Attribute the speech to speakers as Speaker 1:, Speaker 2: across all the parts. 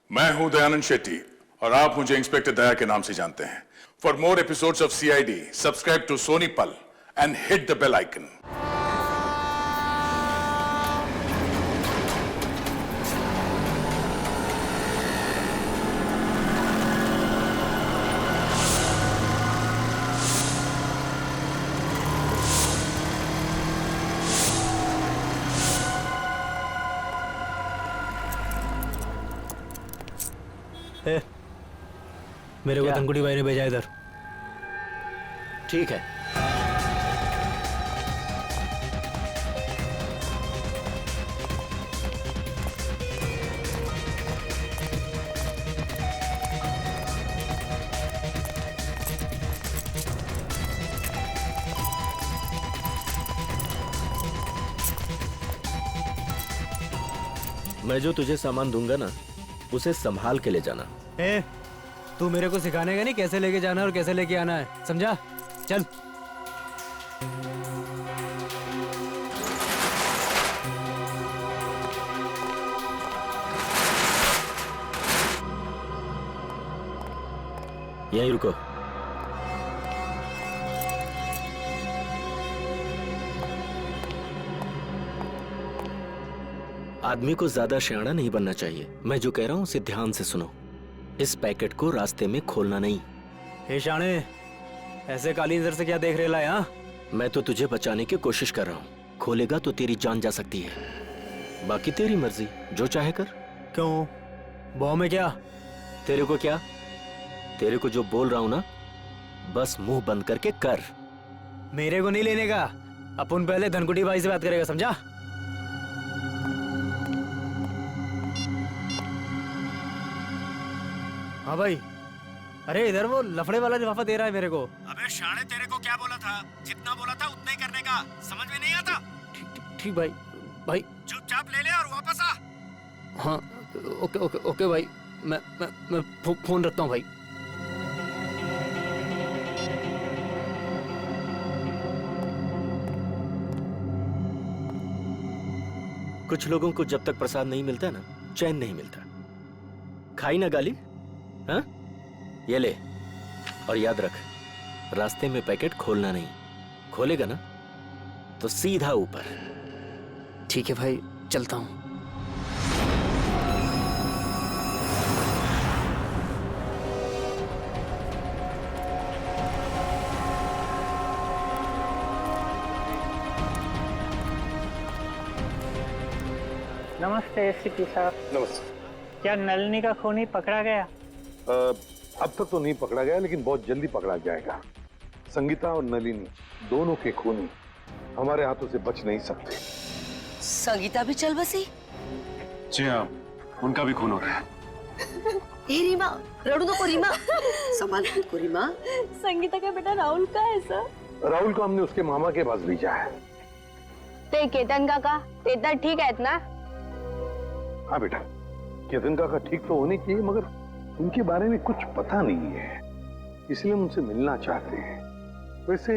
Speaker 1: मैं हूं दयानंद शेट्टी और आप मुझे इंस्पेक्टर दया के नाम से जानते हैं। For more episodes of CID subscribe to Sony Pal and hit the bell icon.
Speaker 2: मेरे को धनकुटी भाई ने भेजा इधर।
Speaker 3: ठीक है। मैं जो तुझे सामान दूंगा ना, उसे संभाल के ले जाना।
Speaker 2: तू मेरे को सिखाने का नहीं कैसे लेके जाना और कैसे लेके आना है, समझा? चल।
Speaker 3: यहीं रुको। आदमी को ज्यादा सियाना नहीं बनना चाहिए। मैं जो कह रहा हूं उसे ध्यान से सुनो। इस पैकेट को रास्ते में खोलना नहीं।
Speaker 2: हे शाणे, ऐसे काली नजर से क्या देख रहे ला यहाँ?
Speaker 3: मैं तो तुझे बचाने की कोशिश कर रहा हूँ। खोलेगा तो तेरी जान जा सकती है। बाकी तेरी मर्जी, जो चाहे कर।
Speaker 2: क्यों? बॉ में क्या?
Speaker 3: तेरे को क्या? तेरे को जो बोल रहा हूँ ना, बस मुंह बंद करके कर।
Speaker 2: मेरे को नहीं लेने का। अपन पहले धनकुटी भाई से बात करेगा, समझा? हाँ भाई। अरे इधर वो लफड़े वाला लिफाफा दे रहा है मेरे को।
Speaker 4: अबे शाणे, तेरे को क्या बोला था? जितना बोला था उतना ही करने का। समझ में नहीं आता?
Speaker 2: ठीक भाई। भाई
Speaker 4: चुपचाप ले ले और वापस आ।
Speaker 2: हाँ ओके ओके ओके भाई। मैं फोन रखता हूँ भाई।
Speaker 3: कुछ लोगों को जब तक प्रसाद नहीं मिलता ना, चैन नहीं मिलता। खाई ना गाली? हाँ? ये ले और याद रख, रास्ते में पैकेट खोलना नहीं। खोलेगा ना तो सीधा ऊपर।
Speaker 2: ठीक है भाई, चलता हूँ।
Speaker 5: नमस्ते एसपी साहब।
Speaker 6: नमस्ते।
Speaker 5: क्या नलिनी का खूनी पकड़ा गया?
Speaker 6: अब तक तो नहीं पकड़ा गया, लेकिन बहुत जल्दी पकड़ा जाएगा। संगीता और नलिनी दोनों के खूनी हमारे हाथों से बच नहीं सकते।
Speaker 7: संगीता भी चल बसी?
Speaker 8: जी हाँ, उनका भी खून हो रहा है।
Speaker 7: ए रीमा, रड़ू नको रीमा। संभाल खुद को रीमा।
Speaker 9: संगीता का बेटा राहुल का है सर?
Speaker 6: राहुल को हमने उसके मामा के पास भेजा है।
Speaker 9: ते केतन काका, केतन ठीक है इतना?
Speaker 6: हाँ बेटा, केतन काका ठीक तो होने चाहिए, मगर उनके बारे में कुछ पता नहीं है, इसलिए हम उनसे मिलना चाहते हैं। वैसे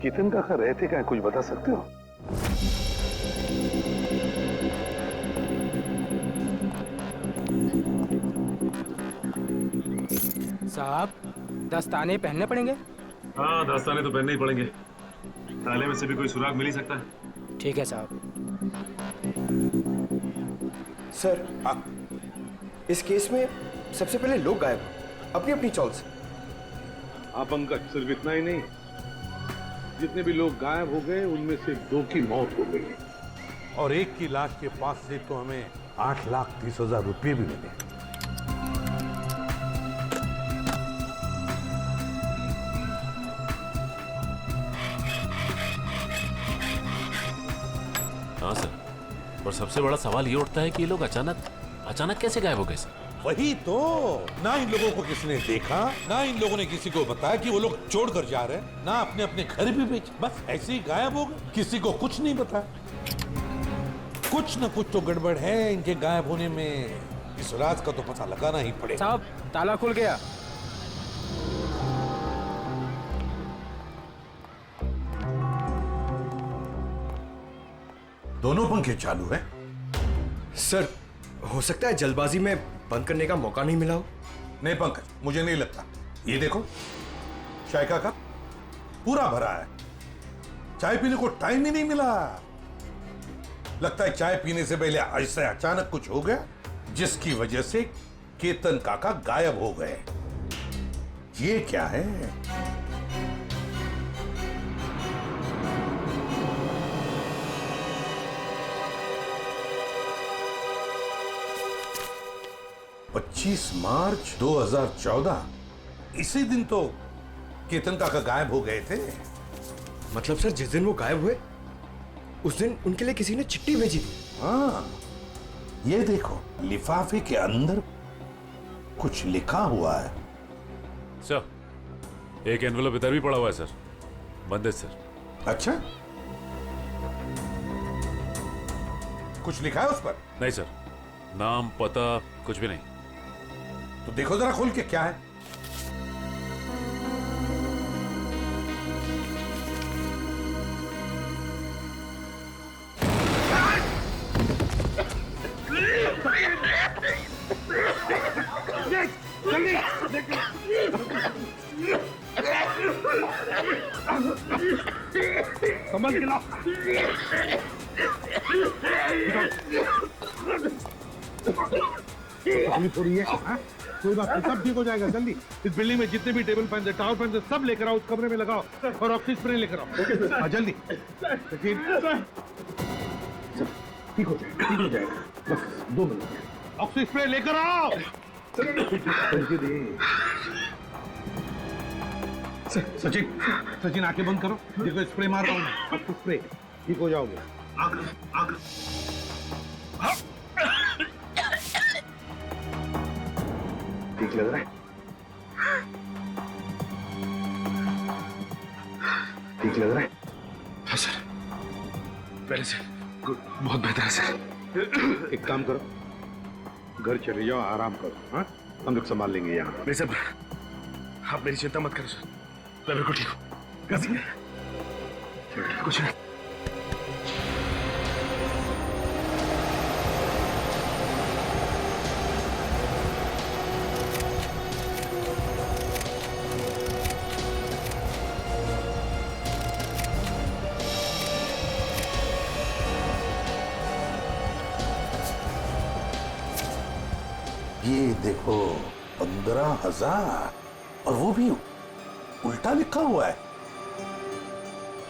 Speaker 6: केतन काका रहते क्या, कुछ बता सकते हो?
Speaker 2: साहब, दस्ताने पहनने पड़ेंगे?
Speaker 8: हाँ, दस्ताने तो पहनने ही पड़ेंगे। ताले में से भी कोई सुराग मिल ही सकता है।
Speaker 2: ठीक है साहब।
Speaker 10: सर, इस केस में सबसे पहले लोग गायब अपनी अपनी चॉल से।
Speaker 6: हाँ पंकज, सिर्फ इतना ही नहीं, जितने भी लोग गायब हो गए उनमें से 2 की मौत हो गई और एक की लाश के पास से तो हमें 8,30,000 रुपये भी मिले।
Speaker 11: हाँ सर, और सबसे बड़ा सवाल ये उठता है कि ये लोग अचानक कैसे गायब हो गए सर?
Speaker 12: वही तो, ना इन लोगों को किसी ने देखा, ना इन लोगों ने किसी को बताया कि वो लोग छोड़कर जा रहे हैं, ना अपने अपने घर भी बेचे, बस ऐसे ही गायब हो गए। किसी को कुछ नहीं बताया। कुछ न कुछ तो गड़बड़ है इनके गायब होने में। इस राज का तो पता लगाना ही पड़ेगा।
Speaker 2: साहब, ताला खुल गया।
Speaker 12: दोनों पंखे चालू है।
Speaker 10: सर, हो सकता है जल्दबाजी में बंद करने का मौका नहीं मिला हो?
Speaker 12: नहीं पंकज, मुझे नहीं लगता। ये देखो, चाय का कप पूरा भरा है, चाय पीने को टाइम ही नहीं मिला। लगता है चाय पीने से पहले ऐसे अचानक कुछ हो गया जिसकी वजह से केतन काका गायब हो गए। ये क्या है? "25 मार्च 2014, इसी दिन तो केतन काका गायब हो गए थे।
Speaker 10: मतलब सर, जिस दिन वो गायब हुए उस दिन उनके लिए किसी ने चिट्ठी भेजी थी।
Speaker 12: हाँ, ये देखो, लिफाफे के अंदर कुछ लिखा हुआ है।
Speaker 11: सर, एक एनवेलप इधर भी पड़ा हुआ है सर, बंद है सर।
Speaker 12: अच्छा, कुछ लिखा है उस पर?
Speaker 11: नहीं सर, नाम पता कुछ भी नहीं।
Speaker 12: तो देखो जरा खोल के, क्या है?
Speaker 6: संभल के लाओ। तकलीफ हो रही है? हाँ? कोई बात नहीं, सब ठीक हो जाएगा जल्दी। इस बिल्डिंग में जितने भी टेबल फैन थे, टावर फैन थे, सब लेकर आओ, उस कमरे में लगाओ और ऑक्सीजन स्प्रे लेकर आओ। हाँ, जल्दी। ठीक हो जाएगा, ठीक हो जाएगा। बस 2 मिनट। ऑक्सीजन स्प्रे लेकर आओ। सचिन, सचिन आंखें बंद करो, देखो स्प्रे मार रहा हूं मैं। आपको स्प्रे, ठीक हो जाओगे। ठीक लग रहा है? ठीक लग रहा है?
Speaker 10: हाँ सर, पहले से गुड, बहुत बेहतर है सर।
Speaker 6: एक काम करो, घर चले जाओ, आराम करो। हाँ, हम लोग संभाल लेंगे यहाँ।
Speaker 10: नहीं सर, आप मेरी चिंता मत करो सर, मैं बिल्कुल ठीक हूँ। कुछ नहीं।
Speaker 12: ये देखो, 15,000, और वो भी उल्टा लिखा हुआ है।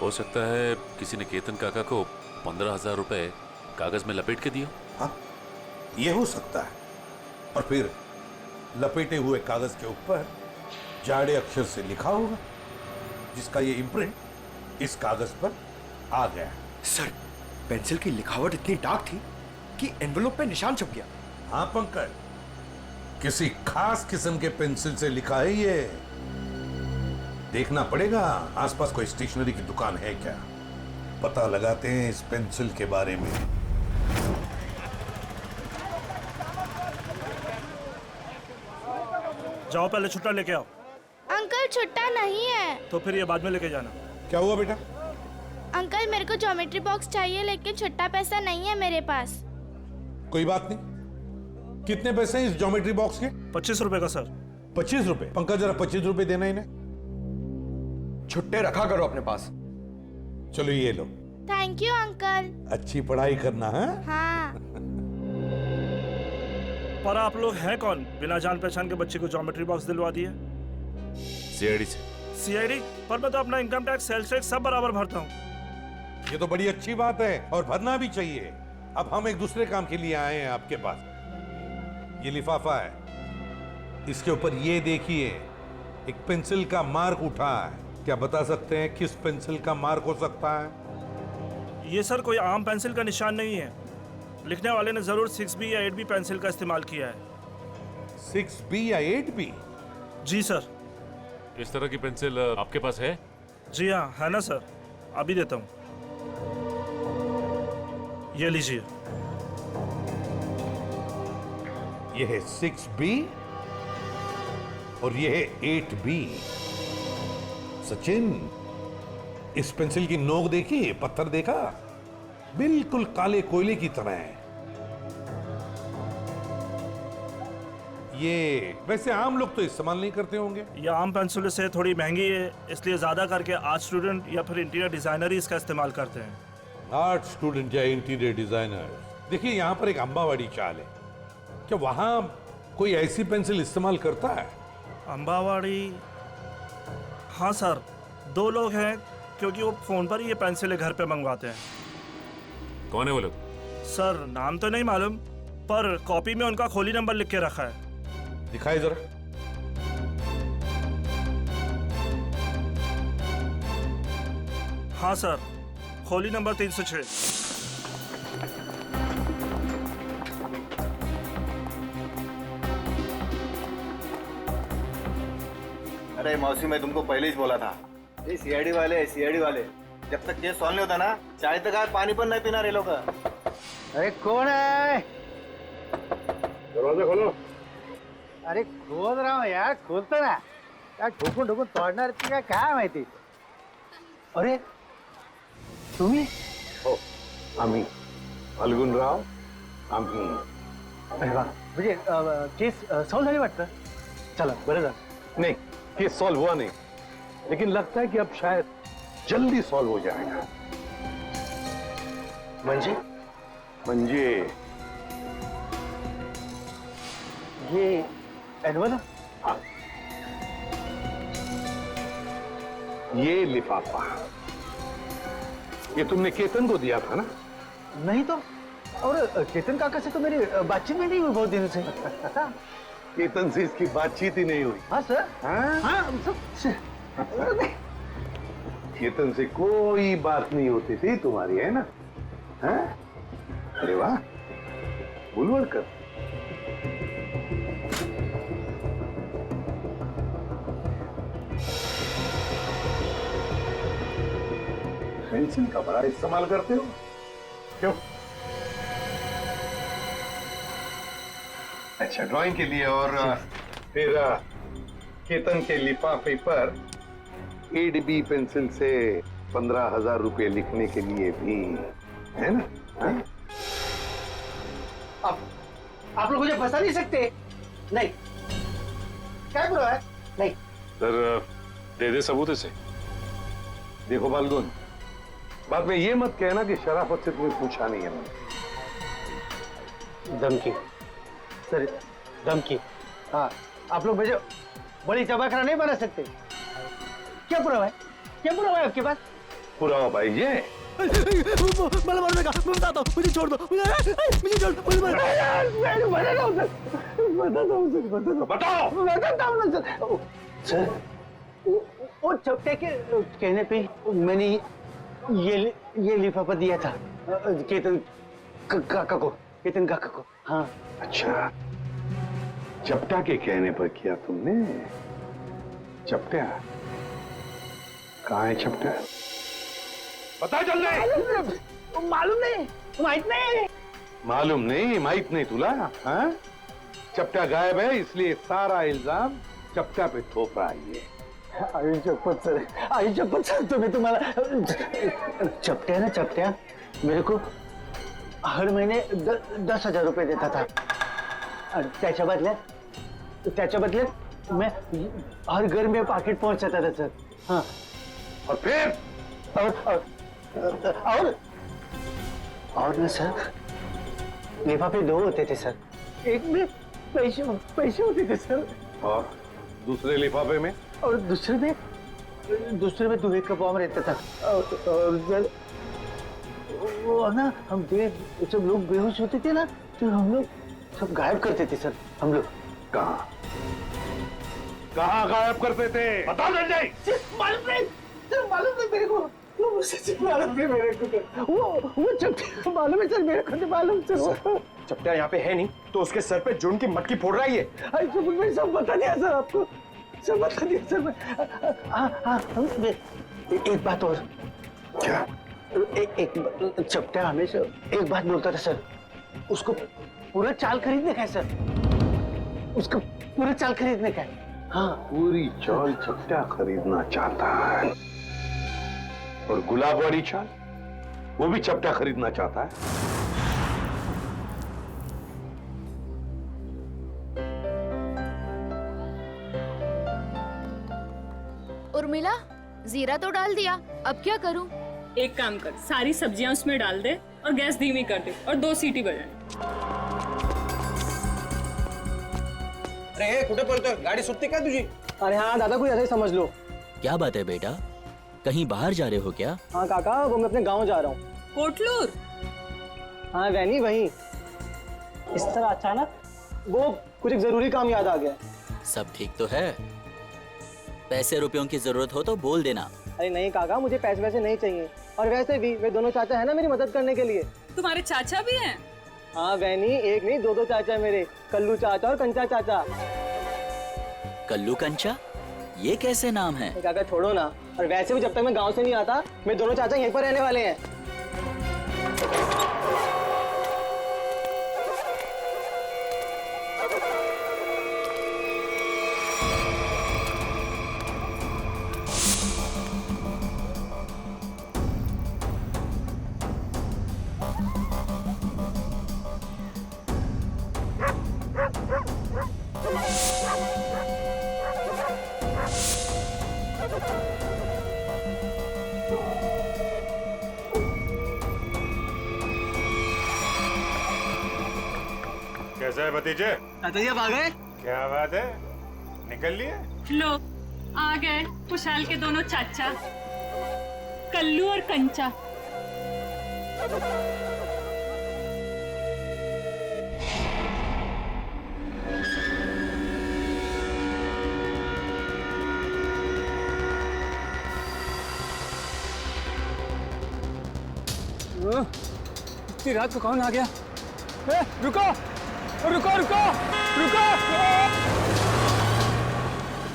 Speaker 11: हो सकता है किसी ने केतन काका को 15,000 रुपए कागज में लपेट के दिया।
Speaker 12: हाँ, ये हो सकता है। और फिर लपेटे हुए कागज के ऊपर जाड़े अक्षर से लिखा होगा, जिसका ये इम्प्रिंट इस कागज पर आ गया।
Speaker 10: सर, पेंसिल की लिखावट इतनी डार्क थी कि एनवेलप पे निशान छप गया।
Speaker 12: हाँ पंकज, किसी खास किस्म के पेंसिल से लिखा है ये। देखना पड़ेगा आसपास कोई स्टेशनरी की दुकान है क्या, पता लगाते हैं इस पेंसिल के बारे में।
Speaker 8: जाओ पहले छुट्टा लेके आओ।
Speaker 9: अंकल छुट्टा नहीं है।
Speaker 8: तो फिर ये बाद में लेके जाना।
Speaker 12: क्या हुआ बेटा?
Speaker 9: अंकल मेरे को ज्योमेट्री बॉक्स चाहिए, लेकिन छुट्टा पैसा नहीं है मेरे पास।
Speaker 12: कोई बात नहीं। कितने पैसे हैं इस ज्योमेट्री बॉक्स के?
Speaker 8: 25 रुपए का सर।
Speaker 12: 25 रुपए? पंकज जरा 25 रुपए देना इन्हें।
Speaker 10: छुट्टे रखा करो अपने पास।
Speaker 12: चलो ये लो।
Speaker 9: Thank you uncle.
Speaker 12: अच्छी पढ़ाई करना है।
Speaker 9: हाँ।
Speaker 8: पर आप लोग हैं कौन, बिना जान पहचान के बच्चे को ज्योमेट्री बॉक्स दिलवा दिए?
Speaker 11: सीआईडी से।
Speaker 8: सीआईडी? पर मैं तो अपना इनकम टैक्स, सेल्स टैक्स सब बराबर भरता हूँ।
Speaker 12: ये तो बड़ी अच्छी बात है और भरना भी चाहिए। अब हम एक दूसरे काम के लिए आए हैं आपके पास। ये लिफाफा है, इसके ऊपर ये देखिए, एक पेंसिल का मार्क उठा है। क्या बता सकते हैं किस पेंसिल का मार्क हो सकता है?
Speaker 8: ये सर कोई आम पेंसिल का निशान नहीं है। लिखने वाले ने जरूर 6B या 8B पेंसिल का इस्तेमाल किया है।
Speaker 12: 6B या 8B?
Speaker 8: जी सर।
Speaker 11: इस तरह की पेंसिल आपके पास है?
Speaker 8: जी हाँ, है ना सर, अभी देता हूँ। ये लीजिए।
Speaker 12: ये है 6B और ये है 8B। सचिन, इस पेंसिल की नोक देखी, पत्थर देखा, बिल्कुल काले कोयले की तरह है। ये वैसे आम लोग तो इस्तेमाल नहीं करते होंगे।
Speaker 8: ये आम पेंसिल से थोड़ी महंगी है, इसलिए ज़्यादा करके आर्ट स्टूडेंट या फिर इंटीरियर डिज़ाइनर ही इसका इस्तेमाल करते हैं।
Speaker 12: आर्ट स्टूडेंट या इंटीरियर डिजाइनर। देखिए यहाँ पर एक अंबावाड़ी चाल है, क्या वहां कोई ऐसी पेंसिल इस्तेमाल करता है?
Speaker 8: अंबावाड़ी, हाँ सर, 2 लोग हैं, क्योंकि वो फ़ोन पर ही ये पेंसिलें घर पे मंगवाते हैं।
Speaker 11: कौन है वो लोग?
Speaker 8: सर नाम तो नहीं मालूम, पर कॉपी में उनका खोली नंबर लिख के रखा है।
Speaker 12: दिखाई जरा।
Speaker 8: हाँ सर, खोली नंबर 306।
Speaker 4: अरे मौसी, मैं तुमको पहले ही बोला था, ये सीआईडी वाले जब तक केस सॉल्व नहीं होता ना, चाय तक आए पानी पर नहीं पीना रे लोग।
Speaker 5: अरे कौन है?
Speaker 6: दरवाजा खोलो।
Speaker 5: अरे खोल रहा हूँ यार, खोलतो ना यार, ठोकून ठोकून तोडणार ती काय माहिती. अरे तुम्ही?
Speaker 6: हो, आम्ही फाल्गुनराव, आम्ही.
Speaker 5: अरे वा, म्हणजे केस सॉल्व झाली वाटतं. चला बरं झालं.
Speaker 6: नहीं, केस सॉल्व हुआ नहीं, लेकिन लगता है कि अब शायद जल्दी सॉल्व हो जाएगा. म्हणजे
Speaker 5: ये एनवलप?
Speaker 6: हाँ, ये लिफाफा ये तुमने केतन को दिया था ना?
Speaker 5: नहीं तो, और केतन काका से तो मेरी बातचीत में नहीं हुई बहुत दिनों से.
Speaker 6: केतन से इसकी बातचीत ही नहीं हुई.
Speaker 5: हाँ सर.
Speaker 6: हाँ?
Speaker 5: हाँ,
Speaker 6: केतन से कोई बात नहीं होती थी तुम्हारी, है ना? हाँ? अरे वाह, बुलवड़कर. पेंसिल का बड़ा इस्तेमाल करते हो क्यों? अच्छा, ड्राइंग के लिए. और फिर केतन के लिफाफे पर एडबी पेंसिल से 15,000 रुपए लिखने के लिए भी, है ना? हाँ?
Speaker 5: आप लोग मुझे फंसा नहीं सकते. नहीं, क्या बुरा है? नहीं
Speaker 6: सर, दे दे सबूत इसे. देखो फाल्गुन, बाद में ये मत कहना कि शराफत से तुम्हें पूछा नहीं है मैंने.
Speaker 5: धमकी सर, धमकी. हाँ, आप लोग मुझे बड़ी चबाखरा नहीं बना सकते. क्या पुरावा है? क्या पुरावा है आपके पास?
Speaker 6: पुरावा भाई ये.
Speaker 2: मला मारू नका, मैं बताता हूँ, मुझे छोड़ दो, मुझे छोड़ दो,
Speaker 6: बताओ.
Speaker 5: सर, वो चपटे के कहने पे मैंने ये लिफाफा दिया था केतन काका को. केतन काका को. हाँ.
Speaker 6: अच्छा, चपटा के कहने पर किया तुमने. चपटा कहाँ है? चपटा बता जल्दी.
Speaker 5: मालूम नहीं, माहित नहीं.
Speaker 6: मालूम नहीं, माहित नहीं तुला. हाँ? चपटा गायब है, इसलिए सारा इल्जाम चपटा पे थोप रहा है.
Speaker 5: आई शपथ सर, तुम्ही तुम्हाला चपट्या ना, चपट्या मेरे को हर महीने 10,000 रुपए देता था. और त्याच्या बदल्यात मैं हर घर में पाकिट पहुंचाता था सर. हाँ.
Speaker 6: और फिर
Speaker 5: और ना सर, लिफाफे 2 होते थे सर. एक में पैसे होते थे सर,
Speaker 6: और दूसरे लिफाफे में?
Speaker 5: और दूसरे में दुबे का बॉम्ब रहता था. और जब वो ना, हम जब लोग बेहोश होते थे ना, तो हम लोग सब गायब करते थे सर. हम लोग
Speaker 6: कहाँ गायब करते थे? बताओ जल्दी.
Speaker 5: मालूम नहीं मेरे को. वो सच मालूम नहीं मेरे को. वो चपटे मालूम है सर, मेरे को नहीं मालूम सर.
Speaker 10: चपटा यहाँ पे है नहीं, तो उसके सर पे जुर्म की मटकी फोड़ रहा है ये.
Speaker 5: मैं सब बता दिया सर आपको, सब बता दिया सर. हाँ, एक बात और.
Speaker 6: क्या?
Speaker 5: एक चपटा हमेशा एक बात बोलता था सर, उसको पूरा चाल खरीदने का है सर. उसको पूरा चाल खरीदने का है. हाँ,
Speaker 6: पूरी चाल चपटा खरीदना चाहता है. और गुलाबवाड़ी चाल, वो भी चपटा खरीदना चाहता है.
Speaker 9: उर्मिला, जीरा तो डाल दिया, अब क्या करूं?
Speaker 13: एक काम कर, सारी सब्जियां उसमें डाल दे और गैस धीमी कर दे और 2 सीटी बजाए।
Speaker 10: अरे कुठे पळतोय? गाडी सुटते का तुझी?
Speaker 5: अरे हाँ दादा, कोई ऐसा ही समझ लो।
Speaker 3: क्या बात है बेटा, कहीं बाहर जा रहे हो क्या?
Speaker 5: हाँ काका, वो मैं अपने गांव जा रहा हूँ।
Speaker 13: कोटलूर?
Speaker 5: हाँ वैनी, वही। इस तरह अचानक वो कुछ एक जरूरी काम याद आ गया।
Speaker 3: सब ठीक तो है? पैसे रुपयों की जरूरत हो तो बोल देना।
Speaker 5: अरे नहीं काका, मुझे पैसे वैसे नहीं चाहिए, और वैसे भी वे दोनों चाचा है ना मेरी मदद करने के लिए।
Speaker 13: तुम्हारे चाचा भी हैं?
Speaker 5: हाँ वैनी, एक नहीं 2 चाचा है मेरे, कल्लू चाचा और कंचा चाचा।
Speaker 3: कल्लू कंचा, ये कैसे नाम है?
Speaker 5: काका छोड़ो ना, और वैसे भी जब तक मैं गांव से नहीं आता मेरे दोनों चाचा यहीं पर रहने वाले हैं।
Speaker 14: कैसा है भतीजे?
Speaker 5: चाचा जी आप आ गए?
Speaker 14: क्या बात है, निकल लिए?
Speaker 13: लो, आ गए खुशहाल के दोनों चाचा, कल्लू और कंचा।
Speaker 5: इतनी रात को कौन आ गया? रुको रुको रुको रुको!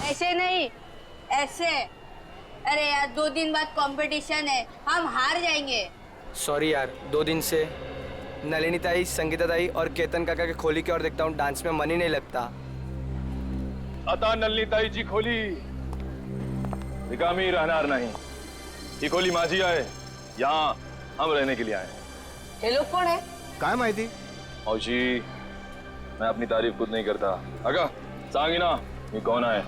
Speaker 7: ऐसे नहीं, ऐसे। अरे यार 2 दिन बाद कंपटीशन है, हम हार जाएंगे।
Speaker 10: सॉरी यार, 2 दिन से नलिनी ताई, संगीता ताई और केतन काका के खोली की ओर देखता हूँ, डांस में मन ही नहीं लगता।
Speaker 4: आता नलिनी ताई जी खोली, रिकामी रहनार नहीं। ही खोली माझी आहे, यहाँ हम रहने के लिए आए।
Speaker 7: ये लोग कौन है?
Speaker 10: काय माहिती?
Speaker 4: मावशी, मैं अपनी तारीफ खुद नहीं करता। अगा सांगी ना, ये कौन है?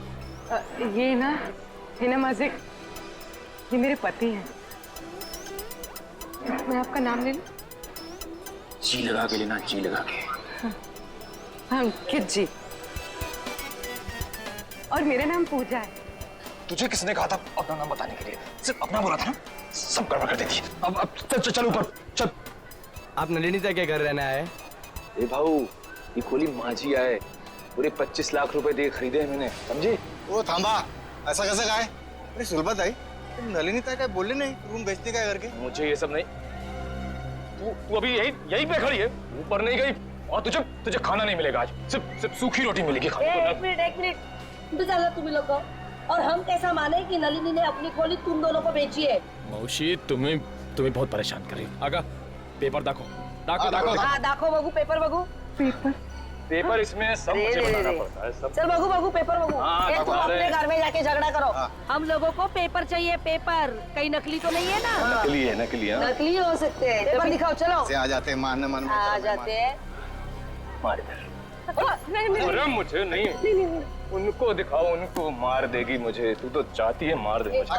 Speaker 13: ये ना माझे, ये मेरे पति हैं। मैं आपका नाम ले लूं?
Speaker 4: जी लगा के लेना, जी लगा के।
Speaker 13: हाँ, अंकित जी। और मेरा नाम पूजा है।
Speaker 10: तुझे किसने कहा था अपना नाम बताने के लिए? सिर्फ अपना बोला था ना, सब गड़बड़ कर देती। अब चल ऊपर चल। आप नलिनी ताई के घर रहना है?
Speaker 4: ए भाऊ, ये खोली माझी आहे, पूरे 25 लाख रुपए दे खरीदे हैं मैंने, समझे?
Speaker 10: ओ थांबा, ऐसा कैसे कहा है? अरे सुलभा ताई, तुम नलिनी ताई का बोले नहीं रूम बेचने का करके?
Speaker 4: मुझे ये सब नहीं। तू अभी यहीं पे खड़ी है, ऊपर नहीं गई, और तुझे खाना नहीं मिलेगा आज। सिर्फ सूखी रोटी मिलेगी खाने को।
Speaker 7: एक मिनट इंतजार तुम लोग को। और हम कैसा माने कि नलिनी ने अपनी खोली तुम दोनों को बेची है?
Speaker 4: मौशी, तुम्हें बहुत परेशान कर रही है। आगा पेपर दाखो।
Speaker 7: हाँ दाखो बगू, पेपर बगू।
Speaker 4: पेपर इसमें सब मुझे बनाना पड़ता है, सब।
Speaker 7: चल बगू पेपर बगू।
Speaker 4: हाँ,
Speaker 7: तुम अपने घर में जाके झगड़ा करो। हम लोगों को पेपर चाहिए, पेपर। कहीं नकली तो नहीं है ना?
Speaker 4: नकली है, नकली है।
Speaker 7: नकली हो सकते हैं। पेपर दिखाओ, चलो।
Speaker 10: आ जाते हैं मारने
Speaker 7: आ जाते हैं।
Speaker 4: मार इधर। अरे मुझे नहीं, उनको दिखाओ, उनको मार देगी मुझे। तू तो चाहती है मार दे मुझे।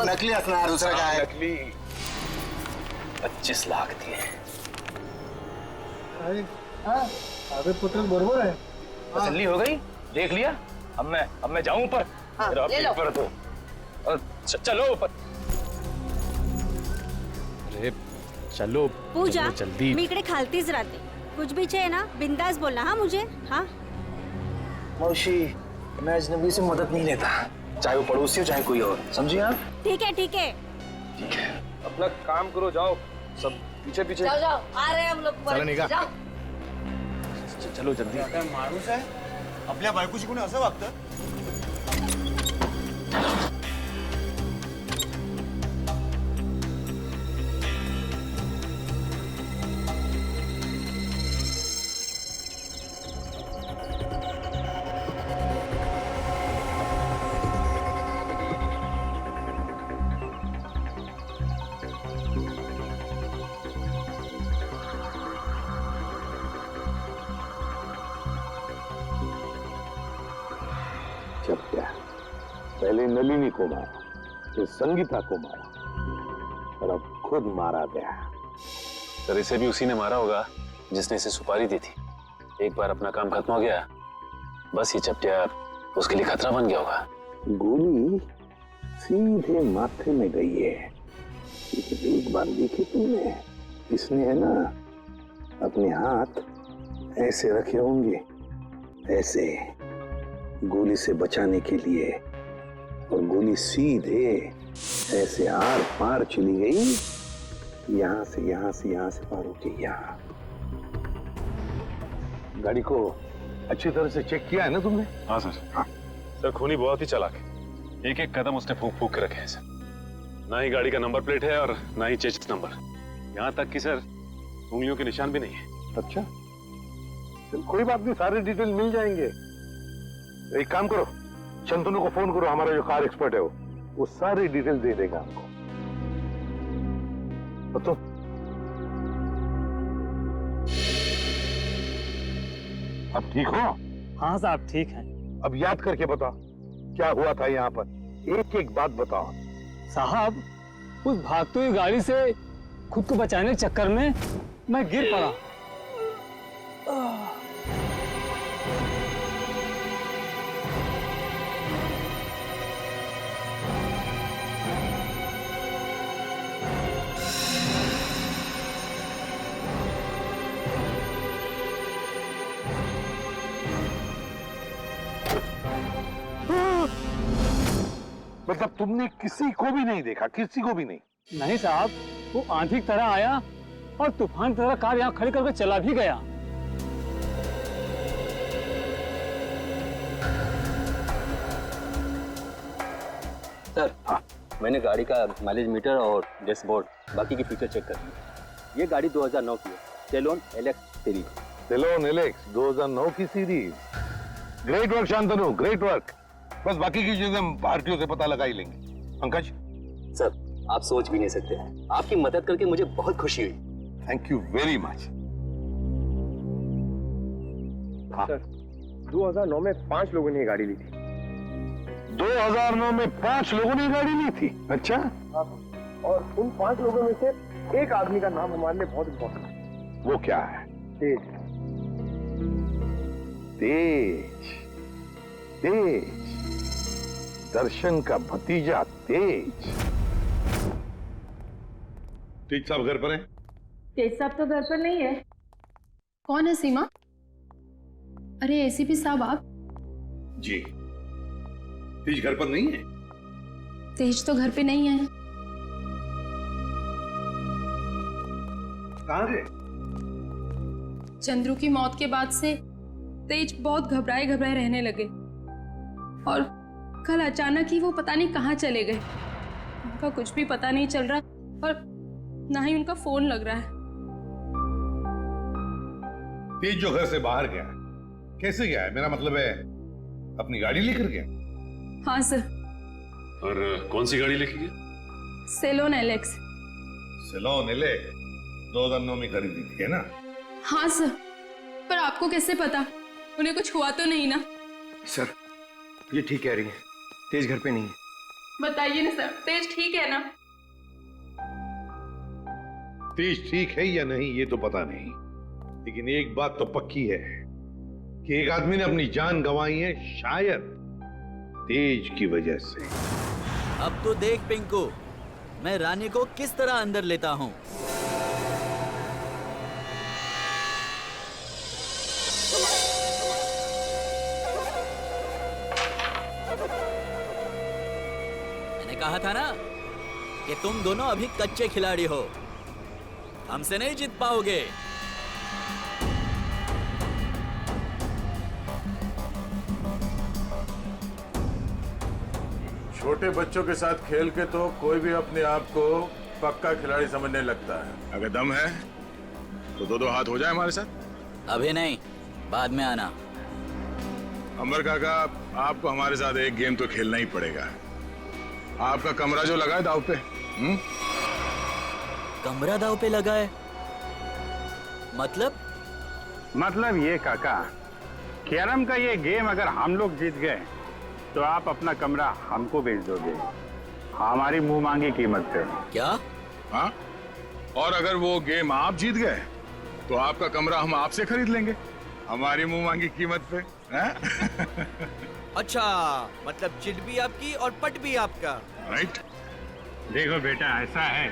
Speaker 10: नकली हंसना है, दूसरा क्या है?
Speaker 4: नकली 25 लाख दिए।
Speaker 5: अरे पुत्र बरोबर है।
Speaker 4: तसल्ली हो गई? देख लिया? अब मैं जाऊं ऊपर? मेरा पेपर दो। चलो ऊपर। अरे चलो
Speaker 7: पूजा,
Speaker 4: जल्दी।
Speaker 7: मी इकडे खालतीच राहते, कुछ भी चाहिए ना बिंदास बोलना। हाँ मुझे, हाँ।
Speaker 10: मौशी, मैं अजनबी से मदद नहीं लेता, चाहे वो पड़ोसी हो चाहे कोई और, समझिए आप?
Speaker 7: ठीक है ठीक है।
Speaker 4: ठीक है, अपना काम करो, जाओ सब पीछे।
Speaker 7: जाओ जाओ, आ रहे हैं हम लोग।
Speaker 10: चलो निघा।
Speaker 7: जाओ।
Speaker 4: चलो जल्दी।
Speaker 10: माणूस आहे, आपल्या बायकोशी कोणी असं वागतं?
Speaker 6: पहले नलिनी को मारा, फिर संगीता को मारा और अब खुद मारा गया।
Speaker 11: सर इसे भी उसी ने मारा होगा जिसने इसे सुपारी दी थी। एक बार अपना काम खत्म हो गया, बस ये चपटिया उसके लिए खतरा बन गया होगा।
Speaker 6: गोली सीधे माथे में गई है। लेकिन एक बात देखी तुमने, इसने है ना अपने हाथ ऐसे रखे होंगे, ऐसे गोली से बचाने के लिए, और गोली सीधे ऐसे आर पार चली गई, यहां से पार होके यहाँ। गाड़ी को अच्छी तरह से चेक किया है ना तुमने?
Speaker 11: हाँ सर।
Speaker 6: हाँ।
Speaker 11: सर खूनी बहुत ही चालाक है, एक एक कदम उसने फूक फूक के रखे हैं सर। ना ही गाड़ी का नंबर प्लेट है और ना ही चेसिस नंबर, यहाँ तक कि सर उंगलियों के निशान भी नहीं है।
Speaker 6: अच्छा, चल कोई बात नहीं, सारे डिटेल मिल जाएंगे। एक काम करो, शंतनु को फोन करो, हमारा जो कार एक्सपर्ट है वो सारी डिटेल दे देगा हमको। तो अब ठीक हो?
Speaker 8: हाँ साहब ठीक है।
Speaker 6: अब याद करके बताओ क्या हुआ था यहाँ पर, एक एक बात बताओ।
Speaker 2: साहब, उस भागती हुई गाड़ी से खुद को बचाने के चक्कर में मैं गिर पड़ा।
Speaker 6: मतलब तुमने किसी को भी नहीं देखा? किसी को भी नहीं?
Speaker 2: नहीं साहब, वो आंधी की तरह आया और तूफान की तरह कार यहाँ खड़ी करके चला भी गया।
Speaker 3: सर हाँ, मैंने गाड़ी का माइलेज मीटर और डैशबोर्ड बाकी की फीचर चेक कर ली। ये गाड़ी 2009 की है, सेलोन एलेक्स सीरीज।
Speaker 6: सेलोन एलेक्स 2009 की series. Great work Shantanu, great work. बस बाकी की चीजें हम भारतीयों से पता लगा ही लेंगे। पंकज
Speaker 3: सर, आप सोच भी नहीं सकते, आपकी मदद करके मुझे बहुत खुशी हुई।
Speaker 6: Thank you very much.
Speaker 4: Sir 2009 में 5 लोगों ने गाड़ी ली थी।
Speaker 6: 2009 में 5 लोगों ने गाड़ी ली थी? अच्छा।
Speaker 4: और उन 5 लोगों में से एक आदमी का नाम हमारे लिए बहुत इम्पोर्टेंट है।
Speaker 6: वो क्या है?
Speaker 4: तेज।
Speaker 6: तेज, तेज, दर्शन का भतीजा तेज। तेज साहब घर पर हैं?
Speaker 13: तेज साहब तो घर पर नहीं है।
Speaker 9: कौन है सीमा? अरे एसीपी साहब आप?
Speaker 6: जी। तेज घर पर नहीं है?
Speaker 9: तेज तो घर पे नहीं है।
Speaker 6: कहाँ गए?
Speaker 9: चंद्रू की मौत के बाद से तेज बहुत घबराए घबराए रहने लगे और कल अचानक ही वो पता नहीं कहाँ चले गए। उनका कुछ भी पता नहीं चल रहा और ना ही उनका फोन लग रहा है।
Speaker 6: तेज जो घर से बाहर गया कैसे गया है? मेरा मतलब है अपनी गाड़ी लेकर गया?
Speaker 9: हाँ सर।
Speaker 11: और कौन सी गाड़ी लेके गया?
Speaker 9: Salon Alex.
Speaker 6: सेलोन एलेक्स 2009 में खरीदी थी, है ना?
Speaker 9: हाँ सर, पर आपको कैसे पता? उन्हें कुछ हुआ तो नहीं ना?
Speaker 4: सर ये ठीक कह रही है, तेज घर पे नहीं है।
Speaker 9: बताइए ना सर, तेज ठीक है ना?
Speaker 6: तेज ठीक है या नहीं ये तो पता नहीं, लेकिन एक बात तो पक्की है कि एक आदमी ने अपनी जान गंवाई है, शायद तेज की वजह से।
Speaker 15: अब तो देख पिंकू, मैं रानी को किस तरह अंदर लेता हूँ। मैंने कहा था ना कि तुम दोनों अभी कच्चे खिलाड़ी हो, हमसे नहीं जीत पाओगे।
Speaker 1: छोटे बच्चों के साथ खेल के तो कोई भी अपने आप को पक्का खिलाड़ी समझने लगता है।
Speaker 14: अगर दम है तो 2-2 हाथ हो जाए हमारे साथ।
Speaker 15: अभी नहीं, बाद में आना।
Speaker 14: अंबर काका, आपको हमारे साथ एक गेम तो खेलना ही पड़ेगा। आपका कमरा जो लगा है दाव पे।
Speaker 15: कमरा दाव पे लगा है?
Speaker 16: मतलब ये काका, कैरम का ये गेम अगर हम लोग जीत गए तो आप अपना कमरा हमको बेच दोगे हमारी मुंह मांगी कीमत पे।
Speaker 15: क्या?
Speaker 14: हाँ, और अगर वो गेम आप जीत गए तो आपका कमरा हम आपसे खरीद लेंगे हमारी मुंह मांगी कीमत पे। हैं?
Speaker 15: अच्छा, मतलब चिट भी आपकी और पट भी आपका।
Speaker 14: राइट।
Speaker 16: देखो बेटा, ऐसा है,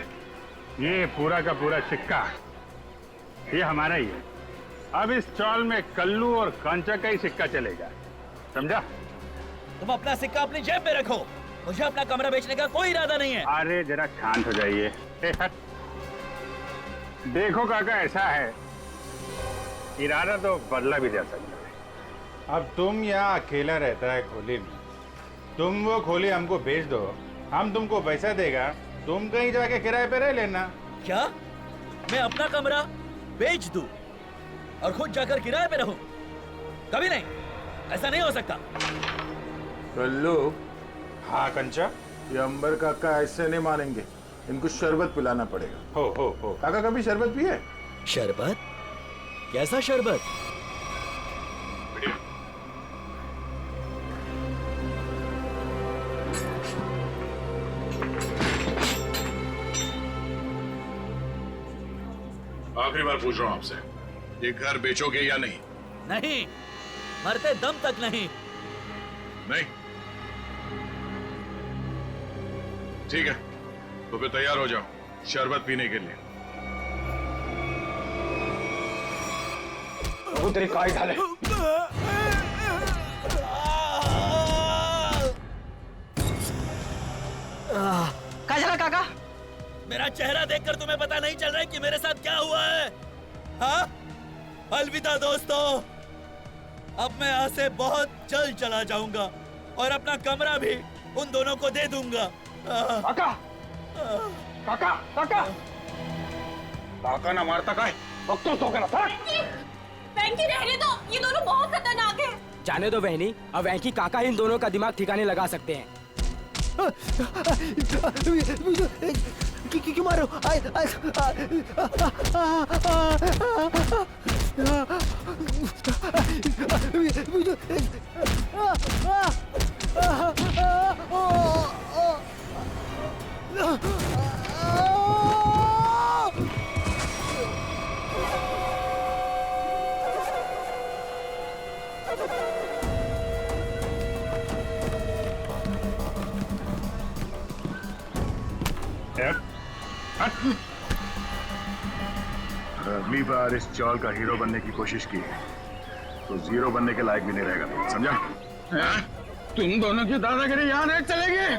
Speaker 16: ये पूरा का पूरा सिक्का ये हमारा ही है। अब इस चौल में कल्लू और कांचा का ही सिक्का चलेगा, समझा?
Speaker 15: तुम अपना सिक्का अपनी जेब में रखो, मुझे अपना कमरा बेचने का कोई इरादा नहीं है।
Speaker 16: अरे जरा शांत हो जाइए। देखो काका, ऐसा है, इरादा तो बदला भी जा सकता है। अब तुम यहाँ अकेला रहता है खोली में, तुम वो खोली हमको बेच दो, हम तुमको पैसा देगा, तुम कहीं जाके किराए पे रह लेना।
Speaker 15: क्या मैं अपना कमरा बेच दूं और खुद जाकर किराए पे रहूं? कभी नहीं, ऐसा नहीं हो सकता।
Speaker 14: कल्लू।
Speaker 16: हाँ कंचा।
Speaker 14: ये अंबर काका ऐसे नहीं मानेंगे, इनको शरबत पिलाना पड़ेगा।
Speaker 16: हो
Speaker 14: काका कभी शरबत पिए?
Speaker 15: शरबत? कैसा शरबत?
Speaker 14: आखिरी बार पूछ रहा हूं आपसे, ये घर बेचोगे या नहीं?
Speaker 15: नहीं, मरते दम तक नहीं।
Speaker 14: नहीं? ठीक है, तो फिर तैयार हो जाओ शरबत पीने के लिए।
Speaker 16: वो तेरी काय झाले।
Speaker 15: क्या चला काका? मेरा चेहरा देखकर तुम्हें पता नहीं चल रहा है कि मेरे साथ क्या हुआ है? हाँ? अलविदा दोस्तों, अब मैं यहाँ से बहुत जल्द चला जाऊंगा और अपना कमरा भी उन दोनों को दे दूंगा।
Speaker 16: काका, काका, काका, काका ना मारता काय? बघतोस तो करा था?
Speaker 13: वेंकी रहने दो, ये दोनों बहुत खतरनाक हैं।
Speaker 10: जाने दो वहनी, अब वेंकी काका इन दोनों का दिमाग ठिकाने लगा सकते हैं। क्यों मारो?
Speaker 14: अगली बार इस चौल का हीरो बनने की कोशिश की तो जीरो बनने के लायक भी नहीं रहेगा, समझा?
Speaker 16: तुम दोनों की दादागिरी यहाँ नहीं चलेगी।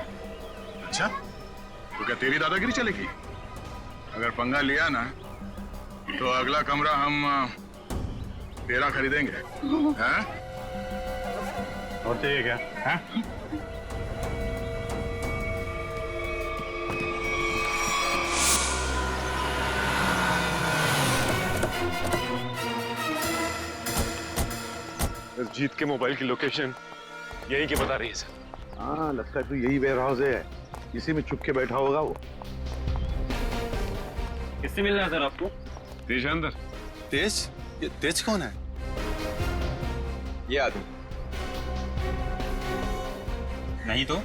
Speaker 14: अच्छा, तो क्या तेरी दादागिरी चलेगी? अगर पंगा लिया ना तो अगला कमरा हम तेरा खरीदेंगे। हैं?
Speaker 16: और चाहिए क्या? हैं?
Speaker 11: इस जीत के मोबाइल की लोकेशन यही की बता रही है सर।
Speaker 6: हाँ, लगता है तो यही वेयर हाउस है, इसी में छुप के बैठा होगा वो।
Speaker 16: किससे मिलना है सर आपको?
Speaker 11: तेज अंदर।
Speaker 17: तेज? ये तेज कौन है? ये आदमी
Speaker 11: नहीं तो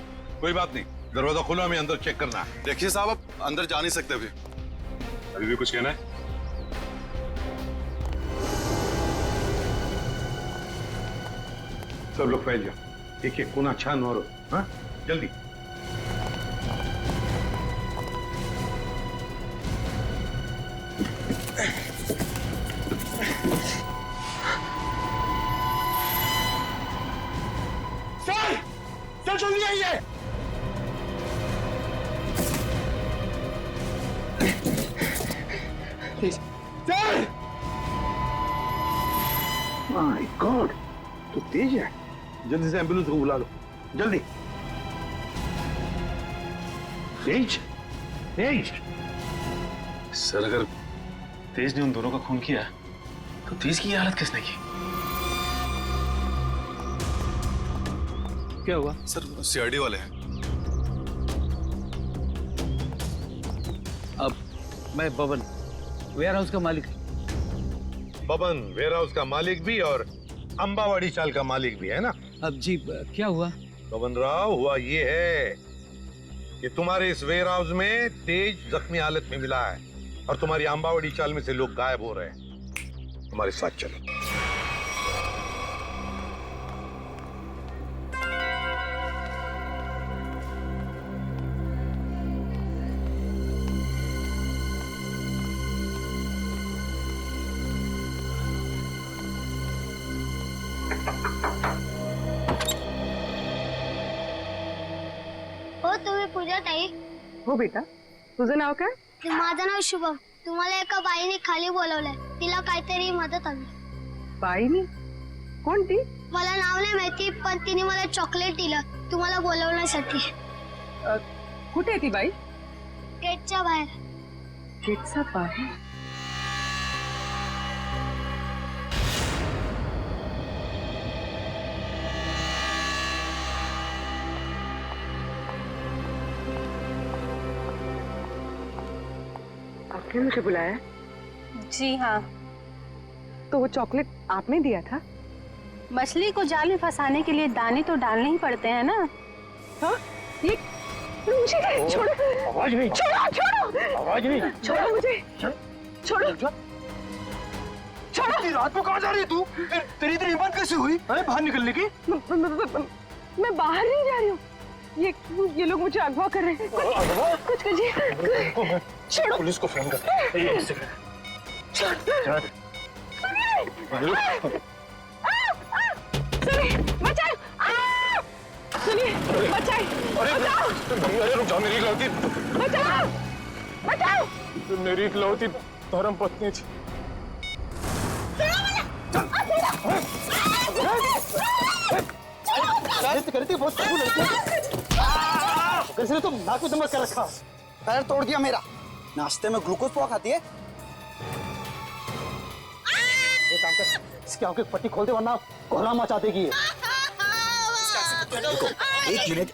Speaker 12: कोई बात नहीं, दरवाजा खोलो, हमें अंदर चेक करना है।
Speaker 17: देखिए साहब, आप अंदर जा नहीं सकते अभी।
Speaker 11: अभी भी कुछ कहना है?
Speaker 6: सब लोग फैल जाओ, एक एक कोना छान मारो। हाँ, जल्दी।
Speaker 16: सर, सर जल्दी आइए। सर!
Speaker 6: माय गॉड, तो तेज है। जल्दी से एम्बुलेंस को बुला लो, जल्दी। तेज, तेज।
Speaker 11: सर, अगर तेज ने उन दोनों का खून किया तो तेज की ये हालत किसने की?
Speaker 17: क्या हुआ? सर, सीआईडी वाले हैं।
Speaker 5: अब मैं बबन, वेयर हाउस का मालिक।
Speaker 6: बबन वेयर हाउस का मालिक भी और अंबावाड़ी चाल का मालिक भी है ना?
Speaker 5: अब जी क्या हुआ?
Speaker 6: पवन राव, हुआ ये है कि तुम्हारे इस वेयर हाउस में तेज जख्मी हालत में मिला है और तुम्हारी अंबावड़ी चाल में से लोग गायब हो रहे हैं। हमारे साथ चलो।
Speaker 18: हो तुम्ही पूजा ताई?
Speaker 19: हो बेटा, तुझं नाव काय?
Speaker 18: माझं नाव शुभम. तुम्हाला एका बाईने खाली बोलवलंय. तिला काहीतरी मदत हवी.
Speaker 19: बाईनी? कोण ती?
Speaker 18: मला नाव नाही माहिती, पण तिने मला चॉकलेट दिलं तुम्हाला बोलवण्यासाठी.
Speaker 19: कुठे आहे ती बाई?
Speaker 18: गेटच्या बाहेर.
Speaker 19: गेटच्या बाहेर? आपने मुझे बुलाया?
Speaker 9: जी हाँ।
Speaker 19: तो वो चॉकलेट आपने दिया था?
Speaker 9: मछली को जाल में फंसाने के लिए दाने तो डालने ही पड़ते हैं ना।
Speaker 19: हाँ? ये मुझे छोड़ो।
Speaker 5: आवाज नहीं।
Speaker 19: छोड़ो छोड़ो।
Speaker 5: आवाज नहीं।
Speaker 19: छोड़ो मुझे। छोड़ो।
Speaker 5: इतनी रात को कहाँ जा रही है तू? तेरी इतनी हिम्मत कैसे हुई? अरे बाहर निकलने की?
Speaker 19: मैं बाहर नहीं जा रही हूँ। ये लोग मुझे अगवा कर रहे हैं। कुछ कीजिए। छोड़ो।
Speaker 5: पुलिस को फोन कर।
Speaker 19: सुनिए, बचाओ! सुनिए, बचाओ!
Speaker 4: अरे रुक जाओ, मेरी गलती।
Speaker 19: बचाओ! बचाओ!
Speaker 4: मेरी इकलौती धर्म पत्नी थी।
Speaker 5: करती बहुत कैसे तुम नाक में दमक कर रखा?
Speaker 10: पैर तोड़ दिया मेरा। नाश्ते में ग्लूकोज पोहा खाती है?
Speaker 5: एक काम कर, इसकी आंखें पट्टी खोल दे वरना कोहरा मचा देगी ये।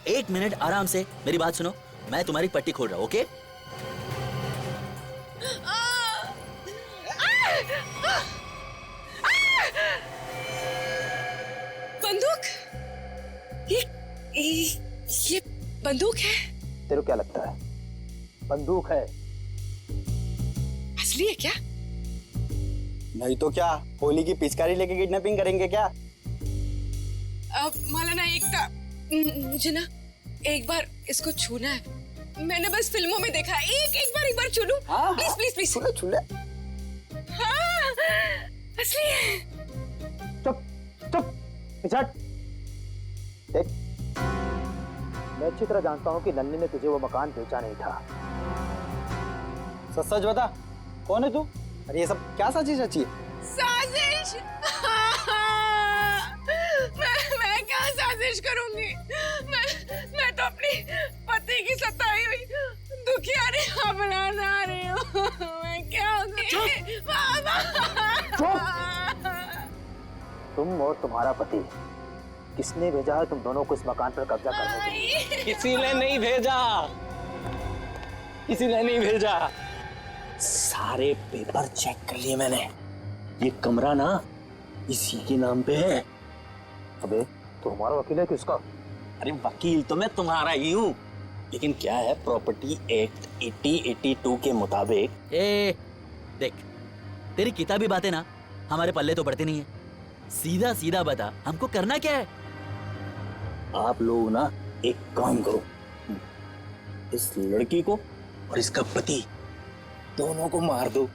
Speaker 15: एक मिनट आराम से मेरी बात सुनो। मैं तुम्हारी पट्टी खोल रहा हूँ, ओके?
Speaker 19: बंदूक? ये बंदूक है?
Speaker 5: तेरे को क्या लगता है? बंदूक है।
Speaker 19: असली है क्या?
Speaker 10: नहीं तो क्या, होली की पिचकारी लेके किडनैपिंग करेंगे क्या?
Speaker 19: मला ना मुझे ना एक बार इसको छूना है। मैंने बस फिल्मों में देखा है। एक बार छू लूं? Please please please.
Speaker 10: छू ले।
Speaker 19: हाँ, असली है।
Speaker 5: चुप पिछड़। देख, मैं अच्छी तरह जानता हूँ कि नन्नी ने तुझे वो मकान बेचा नहीं था।
Speaker 10: सच बता, कौन है तू? अरे ये सब क्या साजिश रची है?
Speaker 19: साजिश? मैं क्या साजिश करूंगी? मैं तो अपनी पति की सताई हुई दुखियारी अपना रही हूँ। मैं क्या
Speaker 5: तुम और तुम्हारा पति, किसने भेजा है तुम दोनों को इस मकान पर कब्जा करने के लिए?
Speaker 3: किसी ने नहीं भेजा, किसी ने नहीं भेजा। सारे पेपर चेक कर लिए मैंने। ये कमरा ना इसी के नाम पे है।
Speaker 5: अबे तो हमारा वकील है किसका?
Speaker 3: अरे वकील तो मैं तुम्हारा ही हूँ, लेकिन क्या है, प्रॉपर्टी एक्ट 8082 के मुताबिक। देख, तेरी किताबी बातें ना हमारे पल्ले तो पड़ती नहीं है। सीधा सीधा बता, हमको करना क्या है? आप लोग ना एक काम करो, इस लड़की को और इसका पति दोनों को मार दो।